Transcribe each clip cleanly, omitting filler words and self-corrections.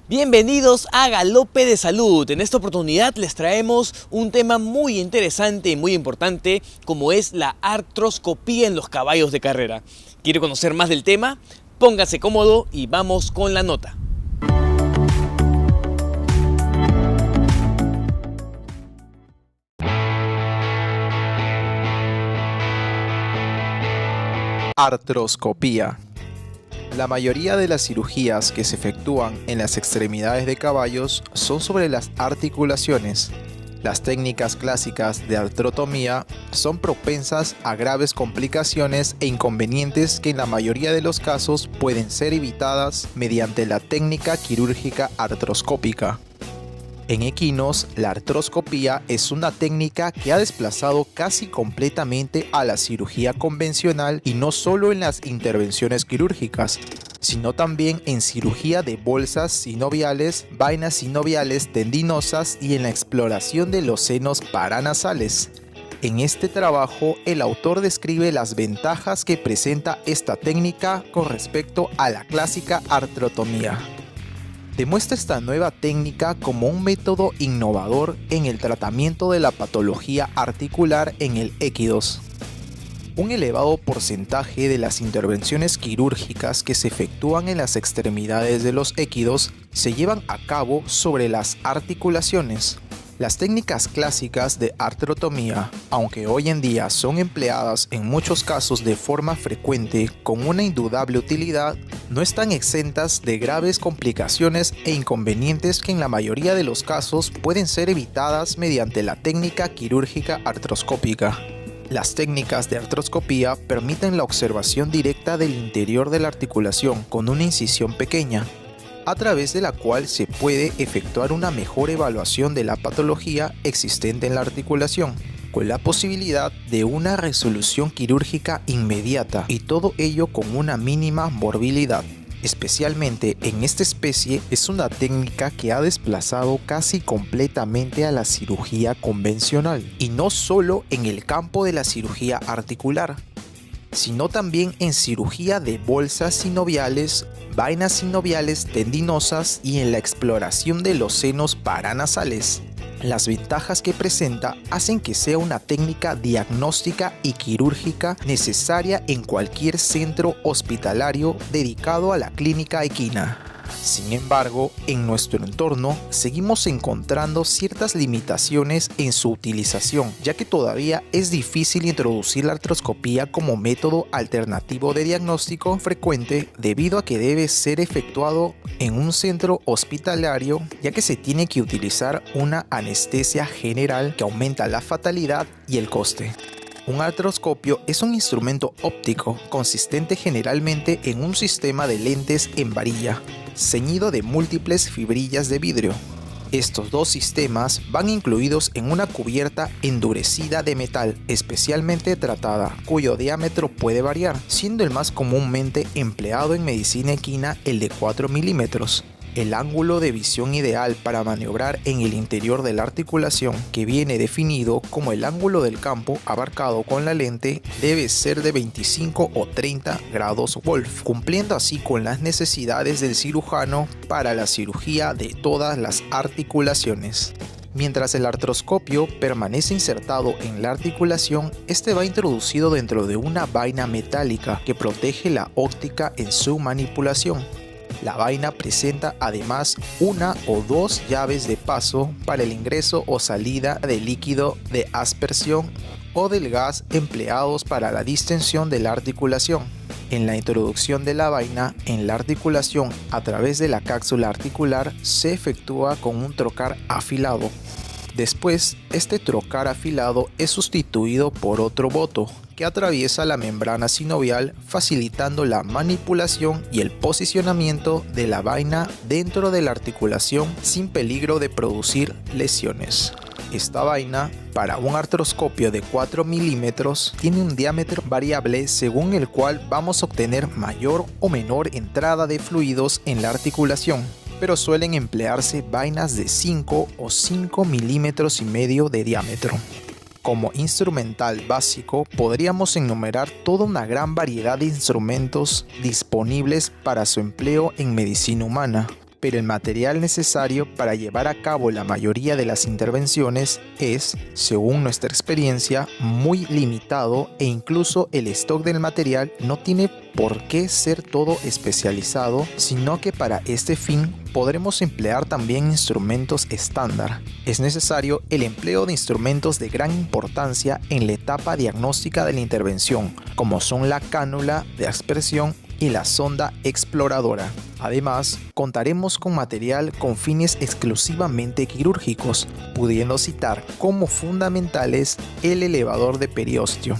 Bienvenidos a Galope de Salud. En esta oportunidad les traemos un tema muy interesante y muy importante, como es la artroscopía en los caballos de carrera. ¿Quiere conocer más del tema? Póngase cómodo y vamos con la nota. Artroscopía. La mayoría de las cirugías que se efectúan en las extremidades de caballos son sobre las articulaciones. Las técnicas clásicas de artrotomía son propensas a graves complicaciones e inconvenientes que en la mayoría de los casos pueden ser evitadas mediante la técnica quirúrgica artroscópica. En equinos, la artroscopía es una técnica que ha desplazado casi completamente a la cirugía convencional y no solo en las intervenciones quirúrgicas, sino también en cirugía de bolsas sinoviales, vainas sinoviales tendinosas y en la exploración de los senos paranasales. En este trabajo, el autor describe las ventajas que presenta esta técnica con respecto a la clásica artrotomía. Demuestra esta nueva técnica como un método innovador en el tratamiento de la patología articular en el equidos. Un elevado porcentaje de las intervenciones quirúrgicas que se efectúan en las extremidades de los equidos se llevan a cabo sobre las articulaciones. Las técnicas clásicas de artrotomía, aunque hoy en día son empleadas en muchos casos de forma frecuente con una indudable utilidad, no están exentas de graves complicaciones e inconvenientes que en la mayoría de los casos pueden ser evitadas mediante la técnica quirúrgica artroscópica. Las técnicas de artroscopía permiten la observación directa del interior de la articulación con una incisión pequeña, a través de la cual se puede efectuar una mejor evaluación de la patología existente en la articulación, con la posibilidad de una resolución quirúrgica inmediata y todo ello con una mínima morbilidad. Especialmente en esta especie es una técnica que ha desplazado casi completamente a la cirugía convencional, y no solo en el campo de la cirugía articular, sino también en cirugía de bolsas sinoviales, vainas sinoviales tendinosas y en la exploración de los senos paranasales. Las ventajas que presenta hacen que sea una técnica diagnóstica y quirúrgica necesaria en cualquier centro hospitalario dedicado a la clínica equina. Sin embargo, en nuestro entorno seguimos encontrando ciertas limitaciones en su utilización, ya que todavía es difícil introducir la artroscopía como método alternativo de diagnóstico frecuente debido a que debe ser efectuado en un centro hospitalario, ya que se tiene que utilizar una anestesia general que aumenta la fatalidad y el coste. Un artroscopio es un instrumento óptico consistente generalmente en un sistema de lentes en varilla, ceñido de múltiples fibrillas de vidrio. Estos dos sistemas van incluidos en una cubierta endurecida de metal especialmente tratada, cuyo diámetro puede variar, siendo el más comúnmente empleado en medicina equina el de 4 milímetros. El ángulo de visión ideal para maniobrar en el interior de la articulación, que viene definido como el ángulo del campo abarcado con la lente, debe ser de 25 o 30 grados Wolf, cumpliendo así con las necesidades del cirujano para la cirugía de todas las articulaciones. Mientras el artroscopio permanece insertado en la articulación, este va introducido dentro de una vaina metálica que protege la óptica en su manipulación. La vaina presenta además una o dos llaves de paso para el ingreso o salida del líquido de aspersión o del gas empleados para la distensión de la articulación. En la introducción de la vaina en la articulación a través de la cápsula articular se efectúa con un trocar afilado. Después, este trocar afilado es sustituido por otro boto que atraviesa la membrana sinovial, facilitando la manipulación y el posicionamiento de la vaina dentro de la articulación sin peligro de producir lesiones. Esta vaina, para un artroscopio de 4 milímetros, tiene un diámetro variable según el cual vamos a obtener mayor o menor entrada de fluidos en la articulación, pero suelen emplearse vainas de 5 o 5 milímetros y medio de diámetro. Como instrumental básico, podríamos enumerar toda una gran variedad de instrumentos disponibles para su empleo en medicina humana, pero el material necesario para llevar a cabo la mayoría de las intervenciones es, según nuestra experiencia, muy limitado e incluso el stock del material no tiene por qué ser todo especializado, sino que para este fin podremos emplear también instrumentos estándar. Es necesario el empleo de instrumentos de gran importancia en la etapa diagnóstica de la intervención, como son la cánula de aspersión y la sonda exploradora. Además, contaremos con material con fines exclusivamente quirúrgicos, pudiendo citar como fundamentales el elevador de periósteo,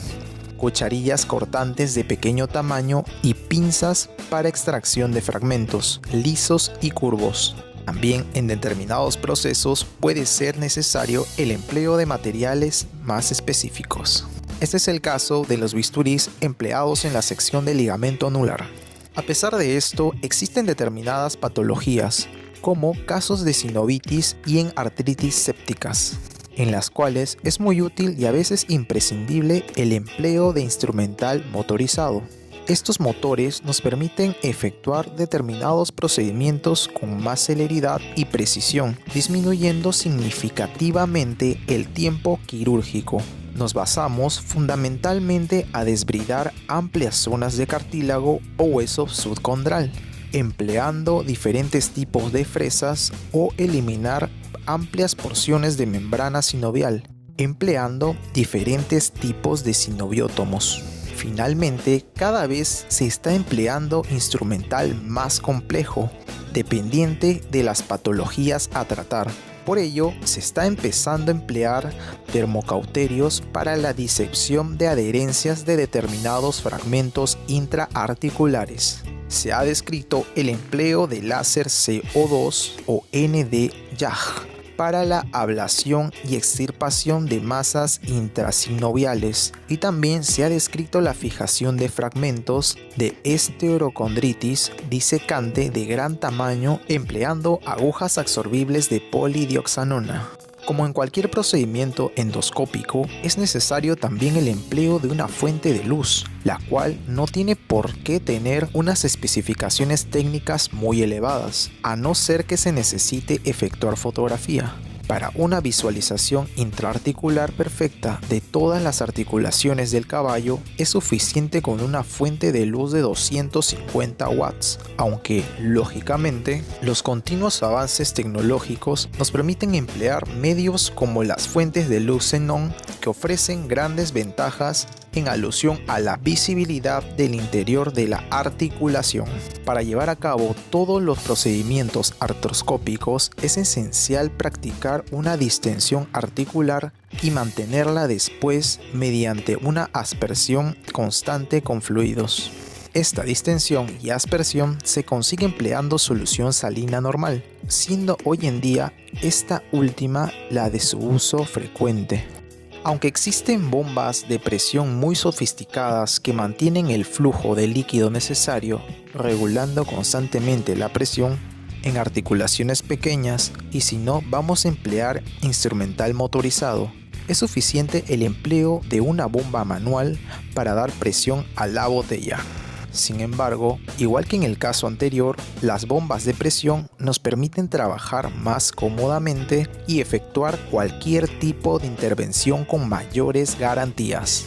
cucharillas cortantes de pequeño tamaño y pinzas para extracción de fragmentos lisos y curvos. También en determinados procesos puede ser necesario el empleo de materiales más específicos. Este es el caso de los bisturís empleados en la sección del ligamento anular. A pesar de esto, existen determinadas patologías, como casos de sinovitis y en artritis sépticas, en las cuales es muy útil y a veces imprescindible el empleo de instrumental motorizado. Estos motores nos permiten efectuar determinados procedimientos con más celeridad y precisión, disminuyendo significativamente el tiempo quirúrgico. Nos basamos fundamentalmente a desbridar amplias zonas de cartílago o hueso subcondral, empleando diferentes tipos de fresas o eliminar amplias porciones de membrana sinovial, empleando diferentes tipos de sinoviótomos. Finalmente, cada vez se está empleando instrumental más complejo, dependiente de las patologías a tratar. Por ello, se está empezando a emplear termocauterios para la disección de adherencias de determinados fragmentos intraarticulares. Se ha descrito el empleo de láser CO2 o ND-YAG para la ablación y extirpación de masas intrasinoviales, y también se ha descrito la fijación de fragmentos de esteurocondritis disecante de gran tamaño empleando agujas absorbibles de polidioxanona. Como en cualquier procedimiento endoscópico, es necesario también el empleo de una fuente de luz, la cual no tiene por qué tener unas especificaciones técnicas muy elevadas, a no ser que se necesite efectuar fotografía. Para una visualización intraarticular perfecta de todas las articulaciones del caballo, es suficiente con una fuente de luz de 250 watts, aunque, lógicamente, los continuos avances tecnológicos nos permiten emplear medios como las fuentes de luz xenón, que ofrecen grandes ventajas en alusión a la visibilidad del interior de la articulación. Para llevar a cabo todos los procedimientos artroscópicos es esencial practicar una distensión articular y mantenerla después mediante una aspersión constante con fluidos. Esta distensión y aspersión se consigue empleando solución salina normal, siendo hoy en día esta última la de su uso frecuente. Aunque existen bombas de presión muy sofisticadas que mantienen el flujo de líquido necesario, regulando constantemente la presión en articulaciones pequeñas, y si no, vamos a emplear instrumental motorizado. Es suficiente el empleo de una bomba manual para dar presión a la botella. Sin embargo, igual que en el caso anterior, las bombas de presión nos permiten trabajar más cómodamente y efectuar cualquier tipo de intervención con mayores garantías.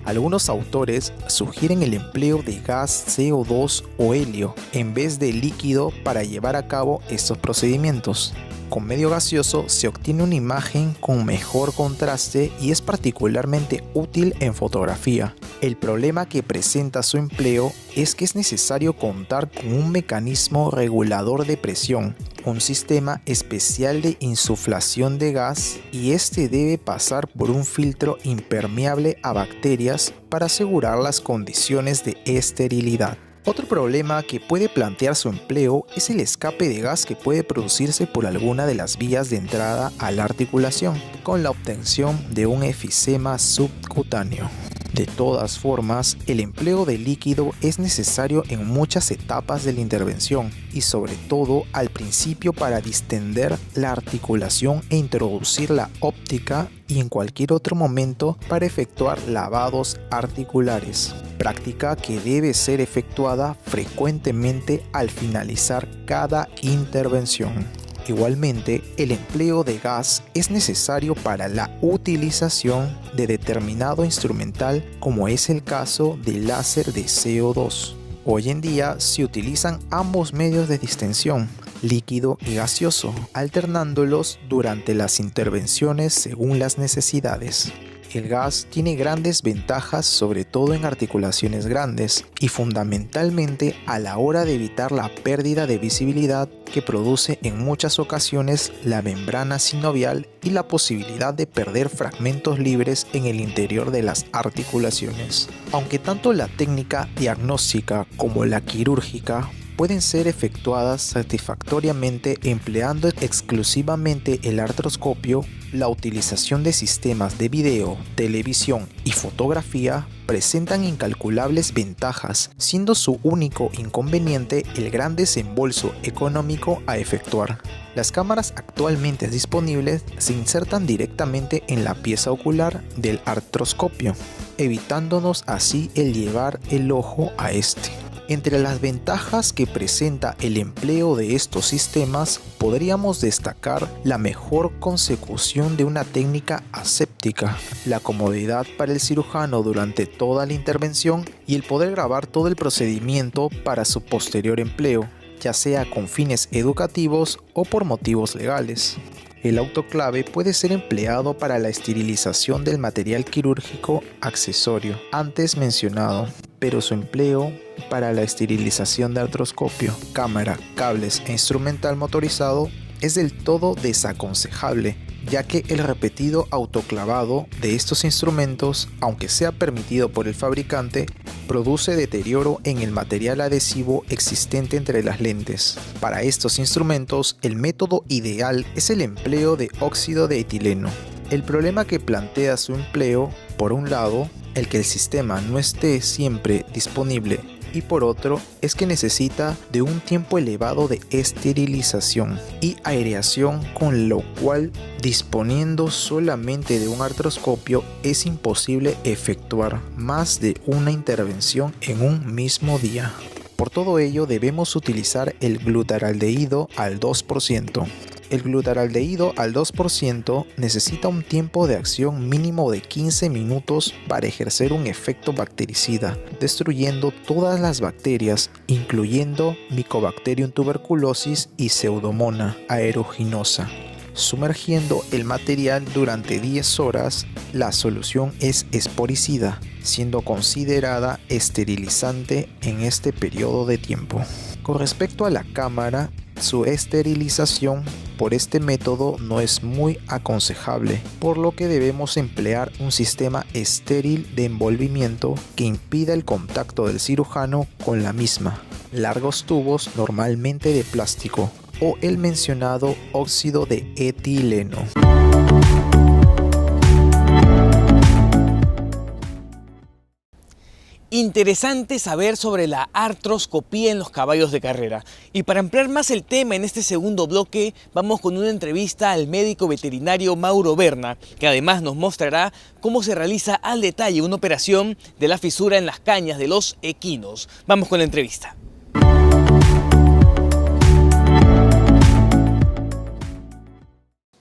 Algunos autores sugieren el empleo de gas CO2 o helio en vez de líquido para llevar a cabo estos procedimientos. Con medio gaseoso se obtiene una imagen con mejor contraste y es particularmente útil en fotografía. El problema que presenta su empleo es que es necesario contar con un mecanismo regulador de presión, un sistema especial de insuflación de gas, y este debe pasar por un filtro impermeable a bacterias para asegurar las condiciones de esterilidad. Otro problema que puede plantear su empleo es el escape de gas que puede producirse por alguna de las vías de entrada a la articulación, con la obtención de un efisema subcutáneo. De todas formas, el empleo de líquido es necesario en muchas etapas de la intervención y sobre todo al principio para distender la articulación e introducir la óptica, y en cualquier otro momento para efectuar lavados articulares. práctica que debe ser efectuada frecuentemente al finalizar cada intervención. Igualmente, el empleo de gas es necesario para la utilización de determinado instrumental, como es el caso del láser de CO2. Hoy en día se utilizan ambos medios de distensión, líquido y gaseoso, alternándolos durante las intervenciones según las necesidades. El gas tiene grandes ventajas, sobre todo en articulaciones grandes y fundamentalmente a la hora de evitar la pérdida de visibilidad que produce en muchas ocasiones la membrana sinovial y la posibilidad de perder fragmentos libres en el interior de las articulaciones. Aunque tanto la técnica diagnóstica como la quirúrgica pueden ser efectuadas satisfactoriamente empleando exclusivamente el artroscopio, la utilización de sistemas de video, televisión y fotografía presentan incalculables ventajas, siendo su único inconveniente el gran desembolso económico a efectuar. Las cámaras actualmente disponibles se insertan directamente en la pieza ocular del artroscopio, evitándonos así el llevar el ojo a este. Entre las ventajas que presenta el empleo de estos sistemas, podríamos destacar la mejor consecución de una técnica aséptica, la comodidad para el cirujano durante toda la intervención y el poder grabar todo el procedimiento para su posterior empleo, ya sea con fines educativos o por motivos legales. El autoclave puede ser empleado para la esterilización del material quirúrgico accesorio antes mencionado, pero su empleo para la esterilización de artroscopio, cámara, cables e instrumental motorizado es del todo desaconsejable, ya que el repetido autoclavado de estos instrumentos, aunque sea permitido por el fabricante, produce deterioro en el material adhesivo existente entre las lentes. Para estos instrumentos, el método ideal es el empleo de óxido de etileno. El problema que plantea su empleo, por un lado, el que el sistema no esté siempre disponible, y por otro, es que necesita de un tiempo elevado de esterilización y aireación, con lo cual, disponiendo solamente de un artroscopio, es imposible efectuar más de una intervención en un mismo día. Por todo ello, debemos utilizar el glutaraldehído al 2%. El glutaraldehído al 2% necesita un tiempo de acción mínimo de 15 minutos para ejercer un efecto bactericida, destruyendo todas las bacterias, incluyendo Mycobacterium tuberculosis y Pseudomonas aeruginosa. Sumergiendo el material durante 10 horas, la solución es esporicida, siendo considerada esterilizante en este periodo de tiempo. Con respecto a la cámara, su esterilización por este método no es muy aconsejable, por lo que debemos emplear un sistema estéril de envolvimiento que impida el contacto del cirujano con la misma, largos tubos normalmente de plástico o el mencionado óxido de etileno. Interesante saber sobre la artroscopía en los caballos de carrera. Y para ampliar más el tema en este segundo bloque, vamos con una entrevista al médico veterinario Mauro Berna, que además nos mostrará cómo se realiza al detalle una operación de la fisura en las cañas de los equinos. Vamos con la entrevista.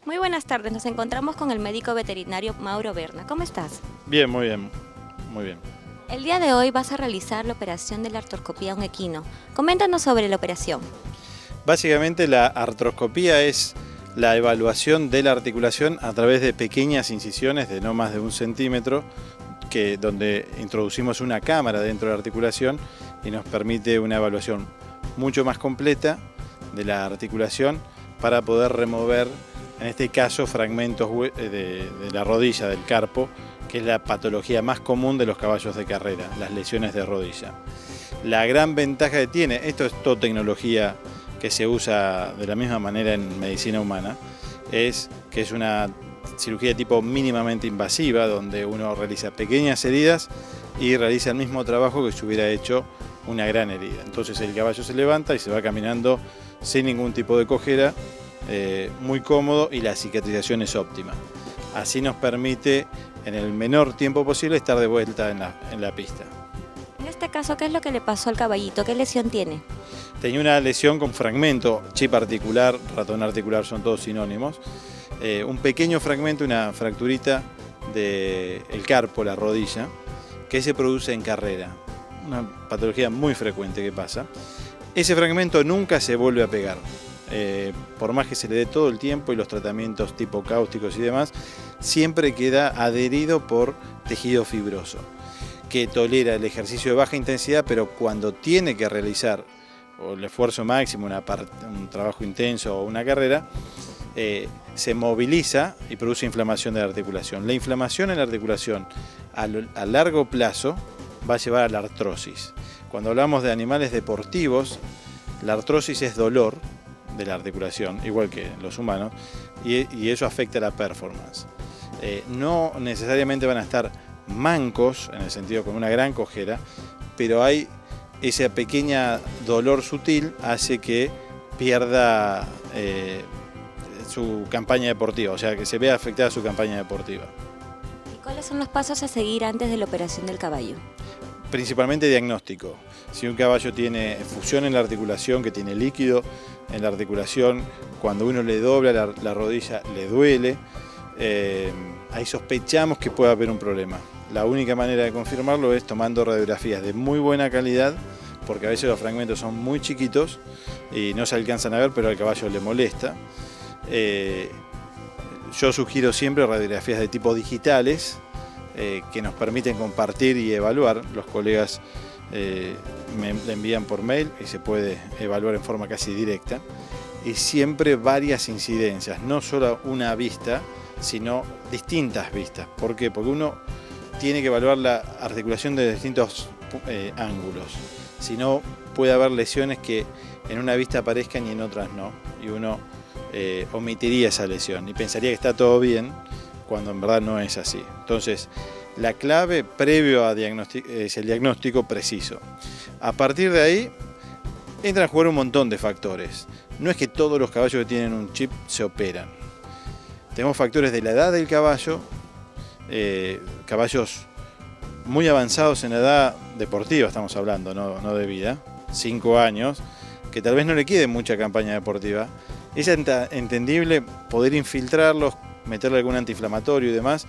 Muy buenas tardes, nos encontramos con el médico veterinario Mauro Berna. ¿Cómo estás? Bien, muy bien, muy bien. El día de hoy vas a realizar la operación de la artroscopía a un equino. Coméntanos sobre la operación. Básicamente la artroscopía es la evaluación de la articulación a través de pequeñas incisiones de no más de 1 centímetro, donde introducimos una cámara dentro de la articulación y nos permite una evaluación mucho más completa de la articulación para poder remover, en este caso, fragmentos de la rodilla, del carpo, que es la patología más común de los caballos de carrera, las lesiones de rodilla. La gran ventaja que tiene, esto es toda tecnología que se usa de la misma manera en medicina humana, es que es una cirugía de tipo mínimamente invasiva, donde uno realiza pequeñas heridas y realiza el mismo trabajo que si hubiera hecho una gran herida. Entonces el caballo se levanta y se va caminando sin ningún tipo de cojera, muy cómodo, y la cicatrización es óptima. Así nos permite en el menor tiempo posible estar de vuelta en la pista. este caso, ¿qué es lo que le pasó al caballito? ¿Qué lesión tiene? Tenía una lesión con fragmento, chip articular, ratón articular, son todos sinónimos. Un pequeño fragmento, una fracturita del carpo, la rodilla, que se produce en carrera. Una patología muy frecuente que pasa. Ese fragmento nunca se vuelve a pegar. Por más que se le dé todo el tiempo y los tratamientos tipo cáusticos y demás, siempre queda adherido por tejido fibroso, que tolera el ejercicio de baja intensidad, pero cuando tiene que realizar o el esfuerzo máximo, un trabajo intenso o una carrera, se moviliza y produce inflamación de la articulación. La inflamación en la articulación a largo plazo va a llevar a la artrosis. Cuando hablamos de animales deportivos, la artrosis es dolor de la articulación, igual que los humanos, y eso afecta la performance. No necesariamente van a estar mancos, en el sentido con una gran cojera, pero hay ese pequeño dolor sutil hace que pierda su campaña deportiva, o sea, que se vea afectada su campaña deportiva. ¿Y cuáles son los pasos a seguir antes de la operación del caballo? Principalmente diagnóstico. Si un caballo tiene fusión en la articulación, que tiene líquido en la articulación, cuando uno le dobla la rodilla le duele, ahí sospechamos que puede haber un problema. La única manera de confirmarlo es tomando radiografías de muy buena calidad, porque a veces los fragmentos son muy chiquitos y no se alcanzan a ver, pero al caballo le molesta. Yo sugiero siempre radiografías de tipo digitales, que nos permiten compartir y evaluar. Los colegas me envían por mail y se puede evaluar en forma casi directa. Y siempre varias incidencias, no solo una vista, sino distintas vistas. ¿Por qué? Porque uno tiene que evaluar la articulación de distintos ángulos. Si no, puede haber lesiones que en una vista aparezcan y en otras no. Y uno omitiría esa lesión y pensaría que está todo bien, cuando en verdad no es así. Entonces, la clave previo a es el diagnóstico preciso. A partir de ahí, entran a jugar un montón de factores. No es que todos los caballos que tienen un chip se operan. Tenemos factores de la edad del caballo, caballos muy avanzados en la edad deportiva, estamos hablando, no de vida, 5 años, que tal vez no le quede mucha campaña deportiva. Es entendible poder infiltrarlos, meterle algún antiinflamatorio y demás,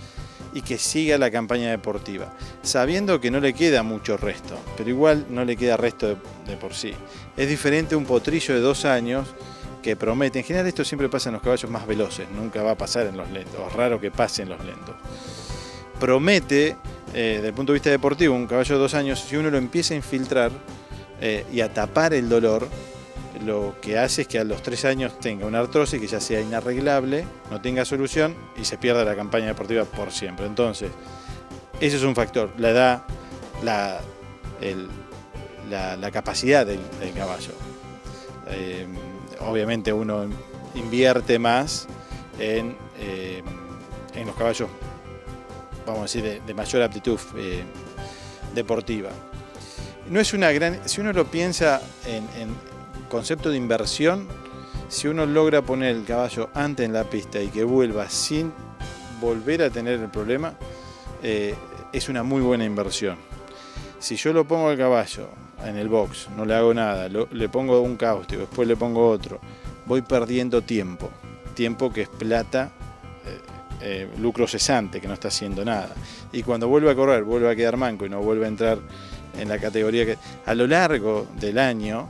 y que siga la campaña deportiva, sabiendo que no le queda mucho resto, pero igual no le queda resto de por sí. Es diferente un potrillo de 2 años que promete, en general esto siempre pasa en los caballos más veloces, nunca va a pasar en los lentos, es raro que pase en los lentos. Promete, desde el punto de vista deportivo, un caballo de 2 años, si uno lo empieza a infiltrar y a tapar el dolor, lo que hace es que a los 3 años tenga una artrosis que ya sea inarreglable, no tenga solución y se pierda la campaña deportiva por siempre. Entonces, ese es un factor, la edad, la capacidad del caballo. Obviamente uno invierte más en los caballos, vamos a decir, de mayor aptitud deportiva. No es una gran, si uno lo piensa en concepto de inversión, si uno logra poner el caballo antes en la pista y que vuelva sin volver a tener el problema, es una muy buena inversión. Si yo lo pongo al caballo en el box, no le hago nada, le pongo un cáustico, después le pongo otro, voy perdiendo tiempo que es plata, lucro cesante, que no está haciendo nada. Y cuando vuelve a correr, vuelve a quedar manco y no vuelve a entrar en la categoría que a lo largo del año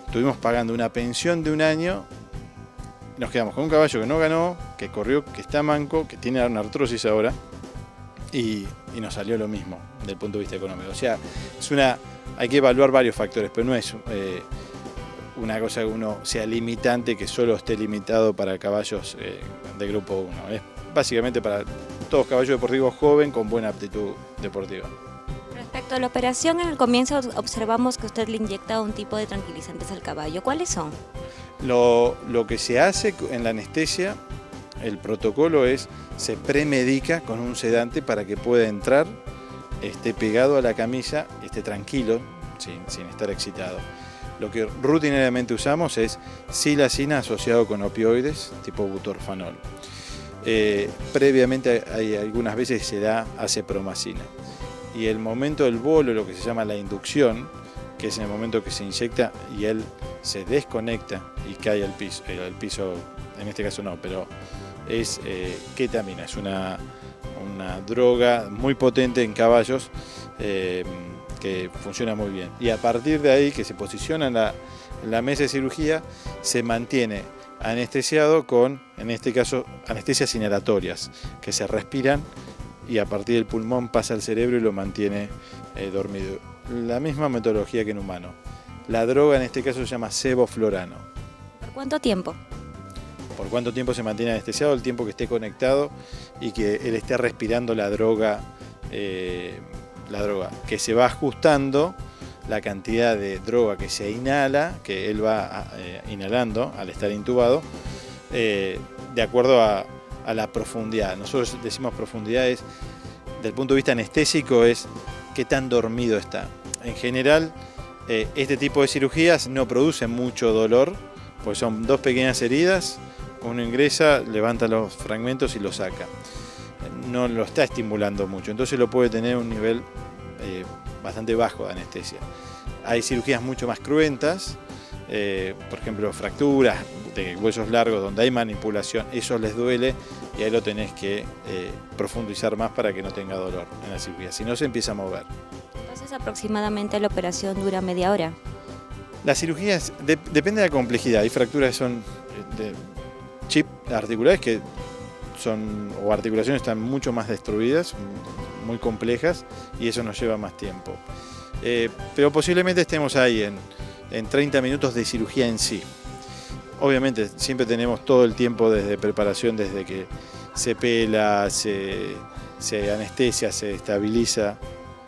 estuvimos pagando una pensión de un año, nos quedamos con un caballo que no ganó, que corrió, que está manco, que tiene una artrosis ahora, y nos salió lo mismo desde el punto de vista económico. O sea, hay que evaluar varios factores, pero no es una cosa que uno sea limitante, que solo esté limitado para caballos de grupo 1. Es básicamente para todos caballos deportivos jóvenes con buena aptitud deportiva. Respecto a la operación, en el comienzo observamos que usted le inyecta un tipo de tranquilizantes al caballo. ¿Cuáles son? Lo que se hace en la anestesia, el protocolo es, se premedica con un sedante para que pueda entrar, esté pegado a la camisa, esté tranquilo, sin estar excitado. Lo que rutinariamente usamos es silacina asociado con opioides tipo butorfanol. Previamente hay algunas veces se da acepromacina. y el momento del bolo, lo que se llama la inducción, que es en el momento que se inyecta y él se desconecta y cae al piso, en este caso no, pero es ketamina, es una droga muy potente en caballos que funciona muy bien. Y a partir de ahí, que se posiciona en la mesa de cirugía, se mantiene anestesiado con, en este caso, anestesias inhalatorias, que se respiran y a partir del pulmón pasa al cerebro y lo mantiene dormido. La misma metodología que en humano. La droga en este caso se llama sevoflurano. ¿Por cuánto tiempo? Por cuánto tiempo se mantiene anestesiado, el tiempo que esté conectado y que él esté respirando la droga, que se va ajustando la cantidad de droga que se inhala, que él va inhalando al estar intubado, de acuerdo a la profundidad. Nosotros decimos profundidad es, desde el punto de vista anestésico, es qué tan dormido está. En general, este tipo de cirugías no producen mucho dolor, pues son 2 pequeñas heridas, uno ingresa, levanta los fragmentos y los saca. No lo está estimulando mucho, entonces lo puede tener un nivel bastante bajo de anestesia. Hay cirugías mucho más cruentas, por ejemplo fracturas de huesos largos donde hay manipulación, eso les duele y ahí lo tenés que profundizar más para que no tenga dolor en la cirugía, si no se empieza a mover. Entonces aproximadamente la operación dura media hora. Las cirugías depende de la complejidad, hay fracturas que son de chip articulares que son, o articulaciones están mucho más destruidas, muy complejas, y eso nos lleva más tiempo. Pero posiblemente estemos ahí en 30 minutos de cirugía en sí. Obviamente siempre tenemos todo el tiempo desde preparación, desde que se pela, se anestesia, se estabiliza,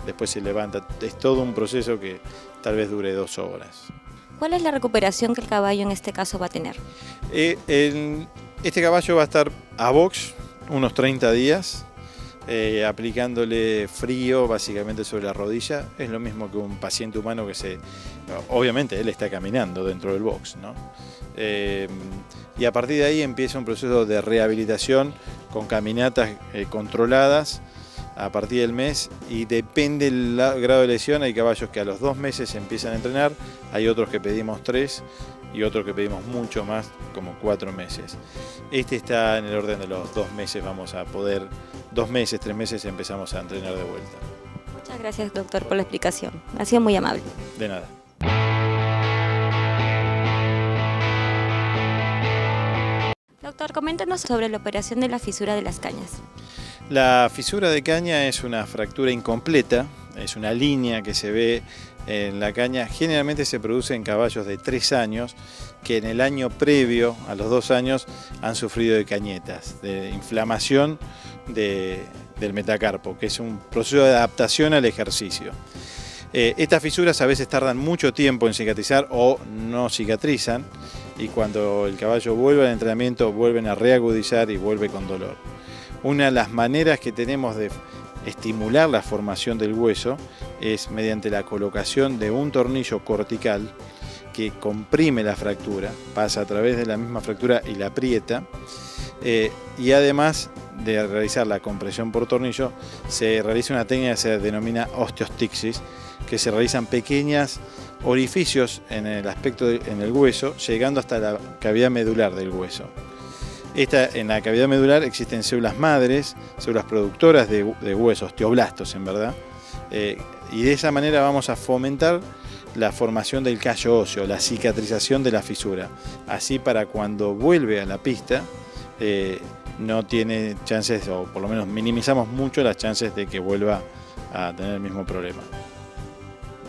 después se levanta. Es todo un proceso que tal vez dure 2 horas. ¿Cuál es la recuperación que el caballo en este caso va a tener? Este caballo va a estar a box unos 30 días, aplicándole frío básicamente sobre la rodilla. Es lo mismo que un paciente humano obviamente él está caminando dentro del box, ¿no? Y a partir de ahí empieza un proceso de rehabilitación con caminatas controladas a partir del mes, y depende del grado de lesión. Hay caballos que a los 2 meses empiezan a entrenar, hay otros que pedimos 3 y otros que pedimos mucho más, como 4 meses. Este está en el orden de los 2 meses, vamos a poder, 2 meses, 3 meses empezamos a entrenar de vuelta. Muchas gracias, doctor, por la explicación. Ha sido muy amable. De nada. Doctor, coméntanos sobre la operación de la fisura de las cañas. La fisura de caña es una fractura incompleta, es una línea que se ve en la caña. Generalmente se produce en caballos de 3 años que en el año previo, a los 2 años, han sufrido de cañetas, de inflamación del metacarpo, que es un proceso de adaptación al ejercicio. Estas fisuras a veces tardan mucho tiempo en cicatrizar o no cicatrizan, y cuando el caballo vuelve al entrenamiento vuelven a reagudizar y vuelve con dolor. Una de las maneras que tenemos de estimular la formación del hueso es mediante la colocación de un tornillo cortical que comprime la fractura, pasa a través de la misma fractura y la aprieta, y además de realizar la compresión por tornillo, se realiza una técnica que se denomina osteostixis, que se realizan pequeños orificios en el hueso, llegando hasta la cavidad medular del hueso. En la cavidad medular existen células madres, células productoras de huesos, osteoblastos en verdad, y de esa manera vamos a fomentar la formación del callo óseo, la cicatrización de la fisura. Así, para cuando vuelve a la pista, no tiene chances, o por lo menos minimizamos mucho las chances de que vuelva a tener el mismo problema.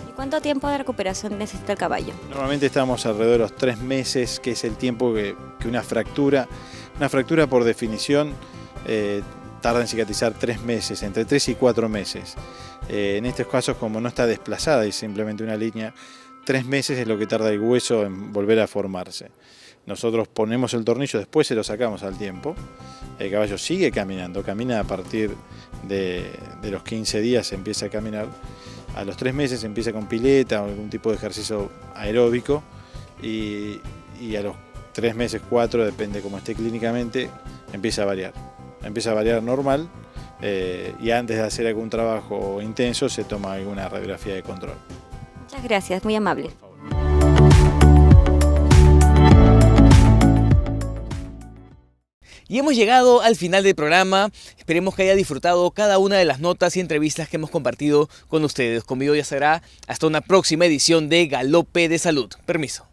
¿Y cuánto tiempo de recuperación necesita el caballo? Normalmente estamos alrededor de los 3 meses, que es el tiempo que una fractura por definición tarda en cicatrizar 3 meses, entre 3 y 4 meses. En estos casos, como no está desplazada y simplemente una línea, 3 meses es lo que tarda el hueso en volver a formarse. Nosotros ponemos el tornillo, después se lo sacamos al tiempo. El caballo sigue caminando, camina a partir de los 15 días, empieza a caminar. A los 3 meses empieza con pileta o algún tipo de ejercicio aeróbico, y a los 3 meses, 4, depende cómo esté clínicamente, empieza a variar. Empieza a variar normal, y antes de hacer algún trabajo intenso se toma alguna radiografía de control. Muchas gracias, muy amable. Y hemos llegado al final del programa. Esperemos que haya disfrutado cada una de las notas y entrevistas que hemos compartido con ustedes. Conmigo ya será hasta una próxima edición de Galope de Salud. Permiso.